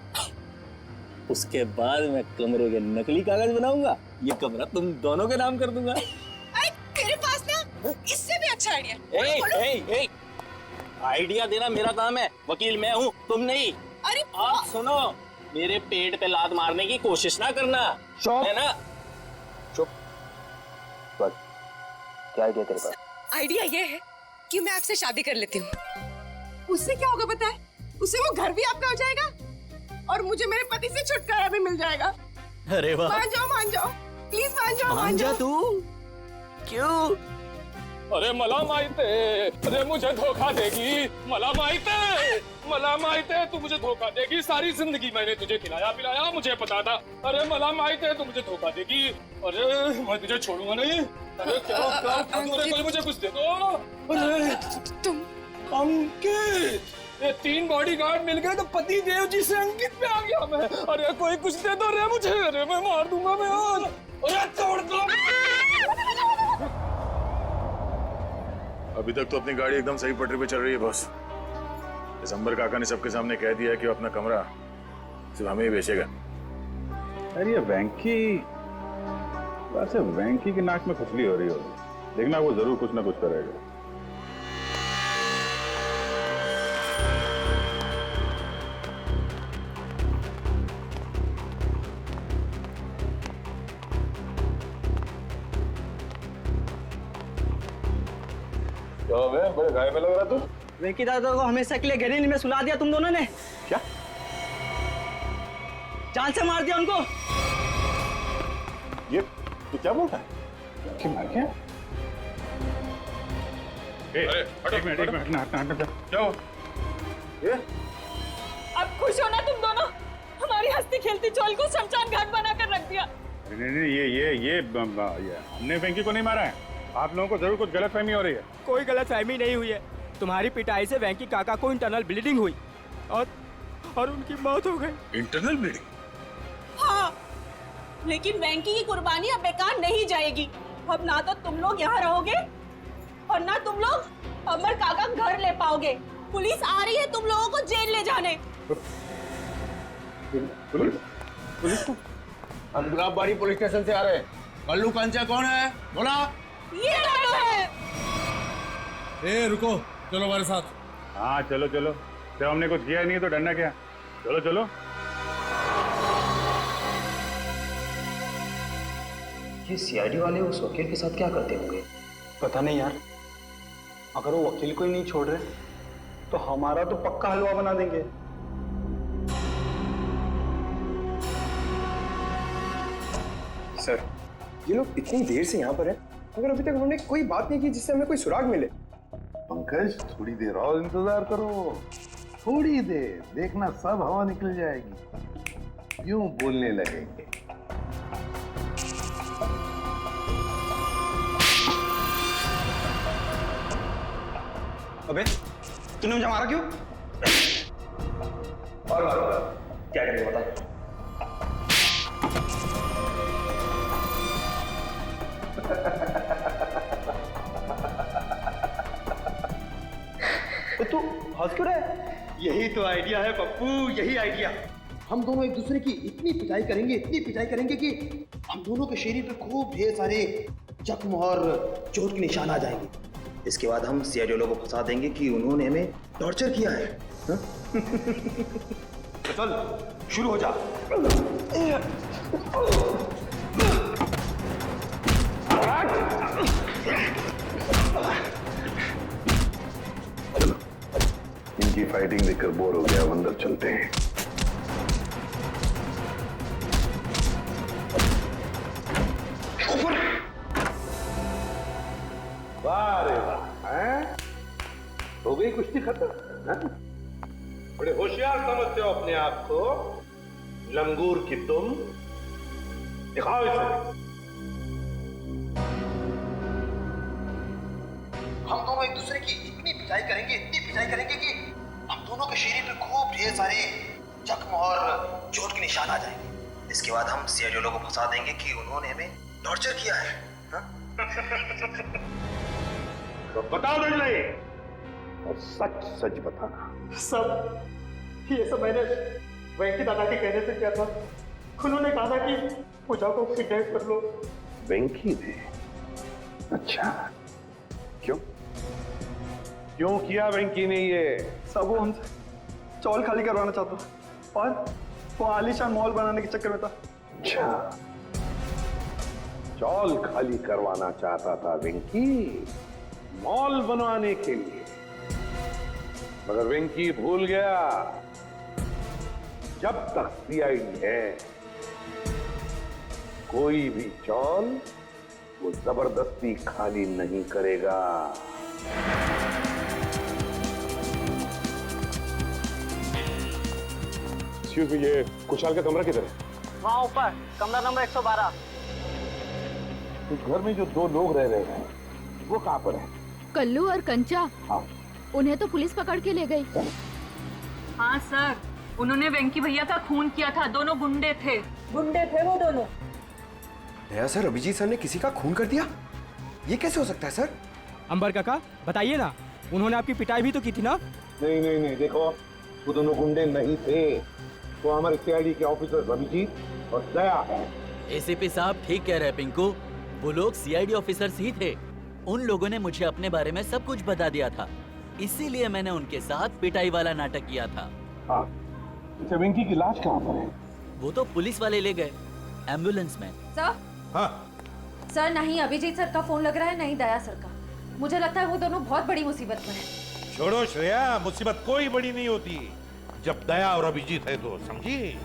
Speaker 3: उसके बाद मैं कमरे के नकली कागज बनाऊंगा, ये कमरा तुम दोनों के नाम कर दूंगा।
Speaker 19: अरे तेरे पास ना इससे भी अच्छा आइडिया।
Speaker 3: आइडिया देना मेरा काम है, वकील मैं हूँ, तुम नहीं।
Speaker 19: अरे
Speaker 3: आप सुनो, मेरे पेट पे लात मारने की कोशिश ना करना, है ना?
Speaker 5: चुप। क्या आइडिया तेरे पास?
Speaker 19: आइडिया ये है कि मैं आपसे शादी कर लेती हूँ। उससे क्या होगा पता है? उससे वो घर भी आपका हो जाएगा और मुझे मेरे पति से छुटकारा भी मिल जाएगा।
Speaker 3: अरे वाह,
Speaker 19: मान जाओ प्लीज, मान जाओ।
Speaker 3: तू क्यों?
Speaker 4: अरे मला माहित है, अरे मुझे धोखा देगी। मला माहित है तू मुझे धोखा देगी। सारी जिंदगी मैंने तुझे खिलाया पिलाया, मुझे पता था। अरे मला माहित है तू मुझे धोखा देगी। अरे मैं तुझे छोड़ूंगा नहीं। अरे कोई मुझे कुछ दे दो। अरे
Speaker 19: तुम
Speaker 4: अंकित, ये 3 बॉडीगार्ड मिल गए तो पति देव जी से अंकित पे आ गया मैं। अरे कोई कुछ दे दो रे मुझे, अरे मैं मार दूंगा मैं आज। अरे छोड़ दो।
Speaker 14: अभी तक तो अपनी गाड़ी एकदम सही पटरी पे चल रही है बॉस। दिसंबर काका ने सबके सामने कह दिया है कि वो अपना कमरा सिर्फ हमें ही बेचेगा।
Speaker 16: अरे ये वेंकी की नाक में खुजली हो रही होगी, देखना वो जरूर कुछ ना कुछ करेगा।
Speaker 4: तो मैं बड़े घायल में लग रहा तू।
Speaker 10: वेंकी दादा को हमेशा के लिए गहरी नींद में सुला दिया तुम दोनों ने।
Speaker 16: क्या?
Speaker 10: जान से मार दिया उनको।
Speaker 16: ये तू क्या बोलता है? कि मार क्या? एक मिनट हटना। क्या हुआ? ये?
Speaker 13: अब खुश हो ना तुम दोनों? हमारी हंसती खेलती चोल को शमशान घाट बनाकर रख दिया।
Speaker 16: नहीं, ये हमने वेंकी को नहीं मारा है। आप लोगों को जरूर कुछ गलतफहमी हो रही है।
Speaker 10: कोई गलतफहमी नहीं हुई है। तुम्हारी पिटाई से वेंकी काका को इंटरनल ब्लीडिंग हुई और उनकी मौत हो गई।
Speaker 14: Internal bleeding?
Speaker 13: हाँ, लेकिन वेंकी की कुर्बानी अब बेकार नहीं जाएगी। अब ना तो तुम लोग यहाँ रहोगे और ना तुम लोग अमर काका घर ले पाओगे। पुलिस आ रही है तुम लोगों को जेल ले जाने।
Speaker 16: पुलिस को?
Speaker 4: हम गुलाबबाड़ी पुलिस स्टेशन से आ रहे हैं। कल्लू कंचा कौन है? बोला।
Speaker 13: ये लाडो है।
Speaker 12: ए रुको, चलो हमारे साथ।
Speaker 16: हाँ चलो। जब हमने कुछ किया नहीं तो डरना क्या? चलो।
Speaker 10: ये सीआईडी वाले उस वकील के साथ क्या करते होंगे?
Speaker 5: पता नहीं यार, अगर वो वकील को ही नहीं छोड़ रहे तो हमारा तो पक्का हलवा बना देंगे।
Speaker 10: सर, ये लोग इतनी देर से यहाँ पर हैं, मगर अभी तक उन्होंने कोई बात नहीं की जिससे हमें कोई सुराग मिले।
Speaker 6: पंकज, थोड़ी देर और इंतजार करो, थोड़ी देर, देखना सब हवा निकल जाएगी, यूं बोलने लगेंगे।
Speaker 10: अबे, तूने मुझे मारा क्यों? और मारो, क्या करेंगे बता? तू हंस क्यों रहा है? यही तो आइडिया है पप्पू, यही आइडिया। हम दोनों एक दूसरे की इतनी पिटाई करेंगे कि हम दोनों के शरीर पे खूब ढेर सारे जख्म और चोट के निशान आ जाएंगे। इसके बाद हम सीआईडी वालों को फंसा देंगे कि उन्होंने हमें टॉर्चर किया है। तो चल शुरू हो जा।
Speaker 6: इनकी फाइटिंग देखकर बोर हो गया, अंदर चलते हैं। वाह रे वाह, हैं? हो गई कुश्ती खत्म? बड़े होशियार समझते हो अपने आप को, लंगूर की तुम। दिखाओ इसे।
Speaker 10: हम दोनों एक दूसरे की इतनी पिटाई करेंगे कि हम दोनों के शरीर पे खूब ढेर सारे जख्म और चोट के निशान आ जाएंगे। इसके बाद हम सीआईडी वालों को फंसा देंगे कि उन्होंने हमें टॉर्चर किया है।
Speaker 6: तो बताओ नहीं, और सच सच बताना।
Speaker 10: ये सब मैंने वेंकी दादा के कहने से किया था। उन्होंने कहा था कि पूजा को किडनैप कर लो।
Speaker 6: वेंकी ने? अच्छा, क्यों किया वेंकी ने ये?
Speaker 10: सब वो हमसे चौल खाली करवाना चाहता था और वो आलीशान मॉल बनाने के चक्कर में था।
Speaker 6: अच्छा, चौल खाली करवाना चाहता था वेंकी मॉल बनवाने के लिए, मगर वेंकी भूल गया जब तक सीआईडी है कोई भी चौल वो जबरदस्ती खाली नहीं करेगा।
Speaker 11: एक्सक्यूज मी, ये कुशाल का कमरा किधर है?
Speaker 10: वहाँ ऊपर कमरा नंबर 112।
Speaker 6: उस घर में जो 2 लोग रह रहे हैं वो कहाँ पर हैं?
Speaker 20: कल्लू और कंचा।
Speaker 6: हाँ।
Speaker 20: उन्हें तो पुलिस पकड़ के ले गई।
Speaker 13: हाँ सर, उन्होंने वेंकी भैया का खून किया था। दोनों गुंडे थे वो दोनों।
Speaker 10: दया सर, अभिजीत सर ने किसी का खून कर दिया? ये कैसे हो सकता है सर?
Speaker 2: अंबर काका बताइए ना, उन्होंने आपकी पिटाई भी तो की थी ना?
Speaker 6: नहीं, देखो वो दोनों गुंडे नहीं थे, वो हमारे सीआईडी के ऑफिसर अभिजीत और दया है।
Speaker 15: एसीपी साहब ठीक कह रहे हैं पिंकू, वो लोग सीआईडी ऑफिसर्स ही थे। उन लोगों ने मुझे अपने बारे में सब कुछ बता दिया था, इसीलिए मैंने उनके साथ पिटाई वाला नाटक किया था।
Speaker 6: हाँ, वेंकी की लाश कहाँ पर है?
Speaker 15: वो तो पुलिस वाले ले गए एम्बुलेंस में।
Speaker 20: सर?
Speaker 6: हाँ
Speaker 20: सर, नहीं अभिजीत सर का फोन लग रहा है, नहीं दया सर का। मुझे लगता है वो दोनों बहुत बड़ी मुसीबत में हैं।
Speaker 12: छोड़ो श्रेया, मुसीबत कोई बड़ी नहीं होती जब दया और अभिजीत है तो, समझी?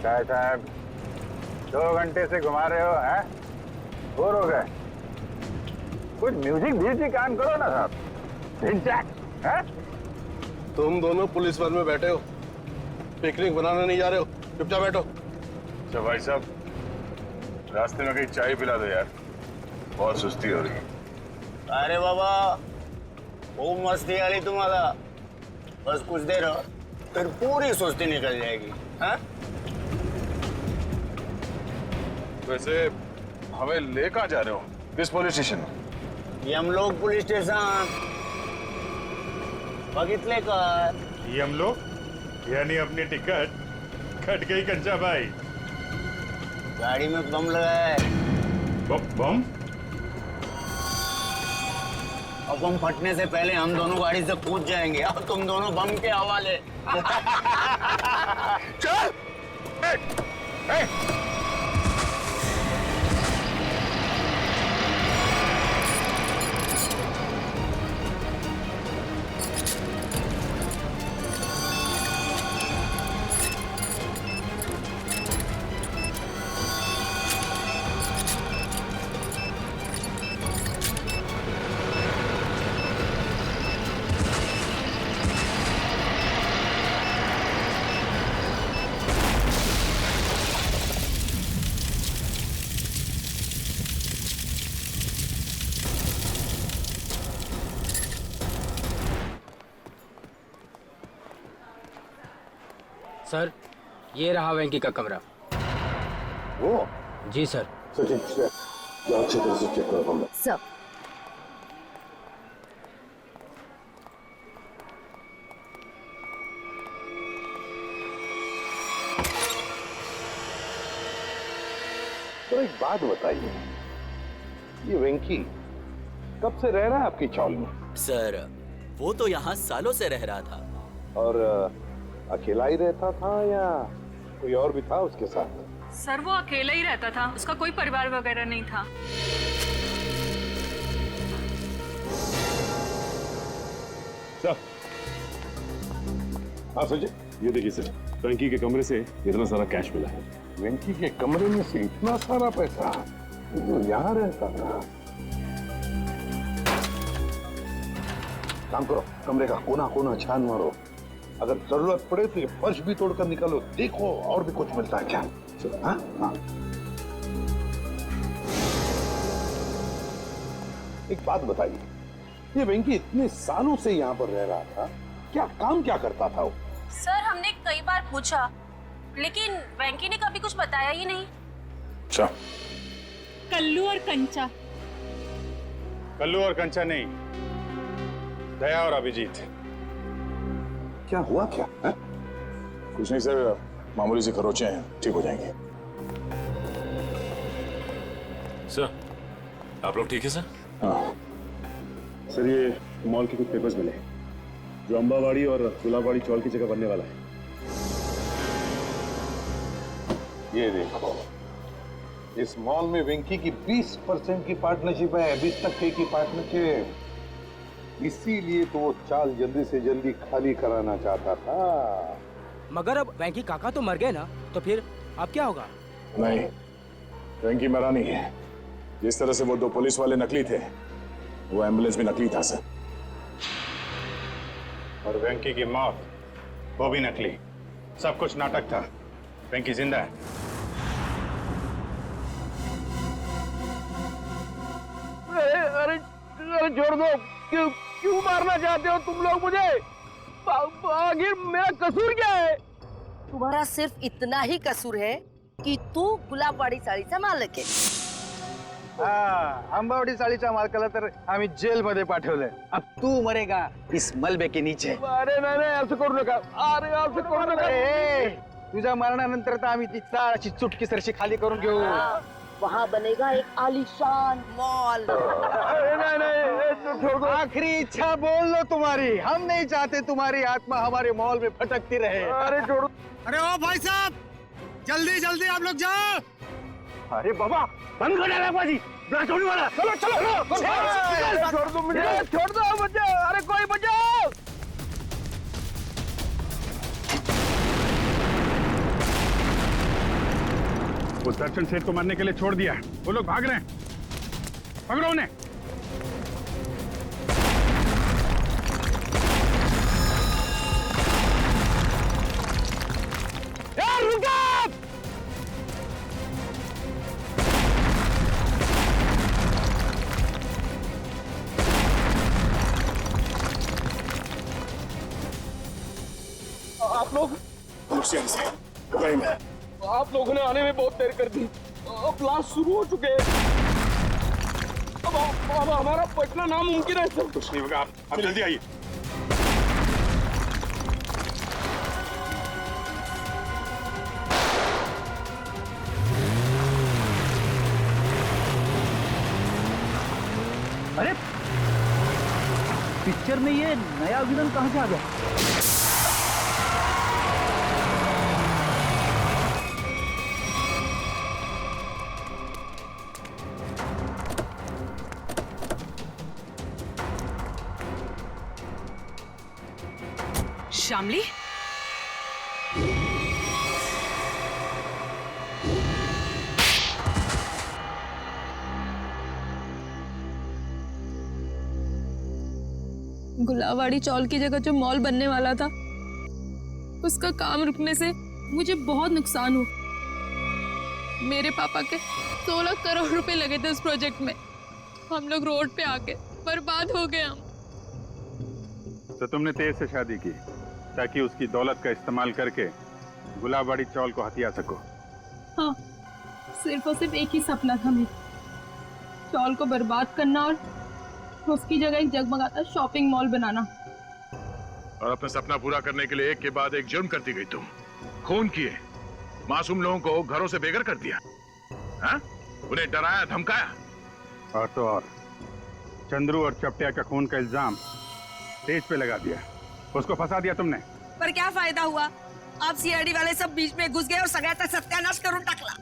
Speaker 16: क्या साहब 2 घंटे से घुमा रहे हो, हैं? बोर हो गए? कुछ म्यूजिक भी कान करो ना साहब। हैं?
Speaker 10: तुम दोनों पुलिस वन में बैठे हो, पिकनिक बनाने नहीं जा रहे हो, चुपचाप बैठो।
Speaker 14: अच्छा भाई साहब रास्ते में कहीं चाय पिला दो यार, बहुत सुस्ती हो रही है।
Speaker 5: अरे बाबा खूब मस्ती आ रही तुम्हारा, बस कुछ देर हो फिर पूरी सुस्ती निकल जाएगी। हाँ?
Speaker 14: वैसे हमें ले कहाँ जा रहे हो? किस पुलिस स्टेशन?
Speaker 5: ये हम लोग पुलिस स्टेशन बगितले का।
Speaker 16: ये हम लोग यानी अपनी टिकट कट गई कंचा भाई।
Speaker 5: गाड़ी में बम लगा है।
Speaker 16: बम?
Speaker 5: और बम फटने से पहले हम दोनों गाड़ी से कूद जाएंगे और तुम दोनों बम के हवाले।
Speaker 14: चल! ए!
Speaker 2: सर, ये रहा वेंकी का कमरा।
Speaker 6: वो?
Speaker 2: जी सर।
Speaker 6: अच्छी तरह से चेक करो कमरा।
Speaker 20: सर।
Speaker 6: तो एक बात बताइए, ये वेंकी कब से रह रहा है आपकी चौल में?
Speaker 15: सर, वो तो यहाँ सालों से रह रहा था।
Speaker 6: और अकेला ही रहता था या कोई और भी था उसके साथ?
Speaker 13: सर वो अकेला ही रहता था, उसका कोई परिवार वगैरह नहीं था।
Speaker 11: सर, हाँ संजय, ये देखिए सर, वेंकी के कमरे से इतना सारा कैश मिला है।
Speaker 6: वेंकी के कमरे में से इतना सारा पैसा जो यहाँ रहता था? काम करो, कमरे का कोना कोना छान मारो, अगर जरूरत पड़े तो ये फर्श भी तोड़कर निकालो, देखो और भी कुछ मिलता है क्या। हाँ? हाँ। एक बात बताइए, ये वेंकी इतने सालों से यहाँ पर रह रहा था, क्या करता था वो?
Speaker 13: सर हमने कई बार पूछा, लेकिन वेंकी ने कभी कुछ बताया ही नहीं।
Speaker 14: अच्छा,
Speaker 13: कल्लू और कंचा।
Speaker 16: कल्लू और कंचा नहीं, दया और अभिजीत।
Speaker 6: क्या हुआ क्या है?
Speaker 14: कुछ नहीं सर, मामूली से खरोचे हैं, ठीक हो जाएंगे।
Speaker 11: सर, आप लोग ठीक है सर?
Speaker 14: हाँ
Speaker 11: सर, ये मॉल के कुछ पेपर्स मिले जो अंबावाड़ी और गुलाबवाड़ी चौल की जगह बनने वाला है।
Speaker 6: ये देखो, इस मॉल में वेंकी की 20% की पार्टनरशिप है, 20% की पार्टनरशिप। इसीलिए तो वो चाल जल्दी से जल्दी खाली कराना चाहता था।
Speaker 2: मगर अब वेंकी काका तो मर गए ना, तो फिर अब क्या होगा?
Speaker 14: नहीं, वेंकी मरा नहीं है। जिस तरह से वो 2 पुलिस वाले नकली थे, वो एम्बुलेंस भी नकली था सर।
Speaker 16: और वेंकी की मौत वो भी नकली, सब कुछ नाटक था। वेंकी जिंदा है।
Speaker 4: अरे छोड़ दो, क्यों मारना चाहते हो तुम लोग मुझे? आखिर मेरा कसूर क्या है?
Speaker 21: तुम्हारा सिर्फ इतना ही कसूर है कि तू गुलाबवाडी चाळीचा मालक आहे।
Speaker 10: आंबावडी चाळीच्या मालकाला तर आम्ही जेल मध्ये पाठवलंय। अब तू मरेगा इस मलबे के नीचे।
Speaker 4: अरे नाही असं करू नका, अरे असं करू नका।
Speaker 10: तुझ्या मरणानंतर तर आम्ही ती चाळ अशी चुटकी सरशी खाली करून घेऊ।
Speaker 21: वहाँ बनेगा एक आलीशान मॉल।
Speaker 10: आखिरी इच्छा बोल लो तुम्हारी, हम नहीं चाहते तुम्हारी आत्मा हमारे मॉल में भटकती रहे।
Speaker 4: अरे छोड़ो।
Speaker 10: अरे ओ भाई साहब, जल्दी जल्दी आप लोग जाओ।
Speaker 4: अरे बाबा बंद कर डाला बाजी, ब्लास्ट होने वाला। चलो छोड़ दो मुझे, छोड़ दो मुझे। अरे कोई बचाओ।
Speaker 16: वो दर्शन सेठ को मारने के लिए छोड़ दिया, वो लोग भाग रहे हैं, पकड़ो उन्हें।
Speaker 4: रुको! आप लोग आप लोगों ने आने में बहुत देर कर दी। अब ब्लास्ट शुरू हो चुके हैं। अब हमारा बचना नामुमकिन है सर।
Speaker 16: कुछ नहीं होगा, आप जल्दी आइए।
Speaker 5: अरे पिक्चर में ये नया विलन कहाँ से आ गया?
Speaker 19: श्यामली,
Speaker 9: गुलाबवाड़ी चौल की जगह जो मॉल बनने वाला था, उसका काम रुकने से मुझे बहुत नुकसान हुआ। मेरे पापा के 16 करोड़ रुपए लगे थे उस प्रोजेक्ट में। हम लोग रोड पे आके बर्बाद हो गए हम।
Speaker 16: तो तुमने तेज से शादी की ताकि उसकी दौलत का इस्तेमाल करके गुलाबवाड़ी चौल को हथिया सको।
Speaker 9: हाँ, सिर्फ और सिर्फ एक ही सपना था मेरा, चौल को बर्बाद करना और उसकी जगह एक जगमगाता शॉपिंग मॉल बनाना।
Speaker 14: और अपना सपना पूरा करने के लिए एक के बाद एक जुर्म करती गई तुम। खून किए, मासूम लोगों को घरों से बेघर कर दिया, हाँ? उन्हें डराया धमकाया।
Speaker 16: और तो और चंद्रू और चपटिया का खून का इल्जाम तेज पे लगा दिया, उसको फंसा दिया तुमने।
Speaker 21: पर क्या फायदा हुआ? आप सीआईडी वाले सब बीच में घुस गए और सगळ्याचा सत्यानाश करून टाकला।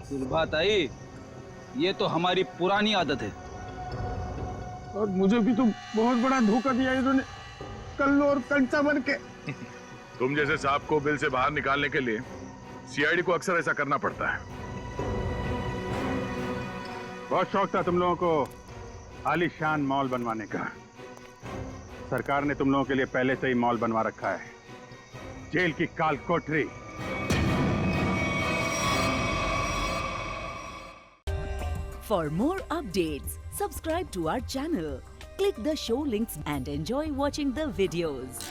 Speaker 5: सुलभाताई, ये तो हमारी पुरानी आदत है।
Speaker 4: और मुझे भी तो बहुत बड़ा धोखा दिया इन्होंने, कल्लू और कंचा बन के।
Speaker 14: तुम जैसे सांप को बिल से बाहर निकालने के लिए सीआईडी को अक्सर ऐसा करना पड़ता है।
Speaker 16: बहुत शौक था तुम लोगों को आलीशान मॉल बनवाने का। सरकार ने तुम लोगों के लिए पहले से ही मॉल बनवा रखा है, जेल की काल कोठरी।
Speaker 22: For more updates, subscribe to our channel, click the show links and enjoy watching the videos.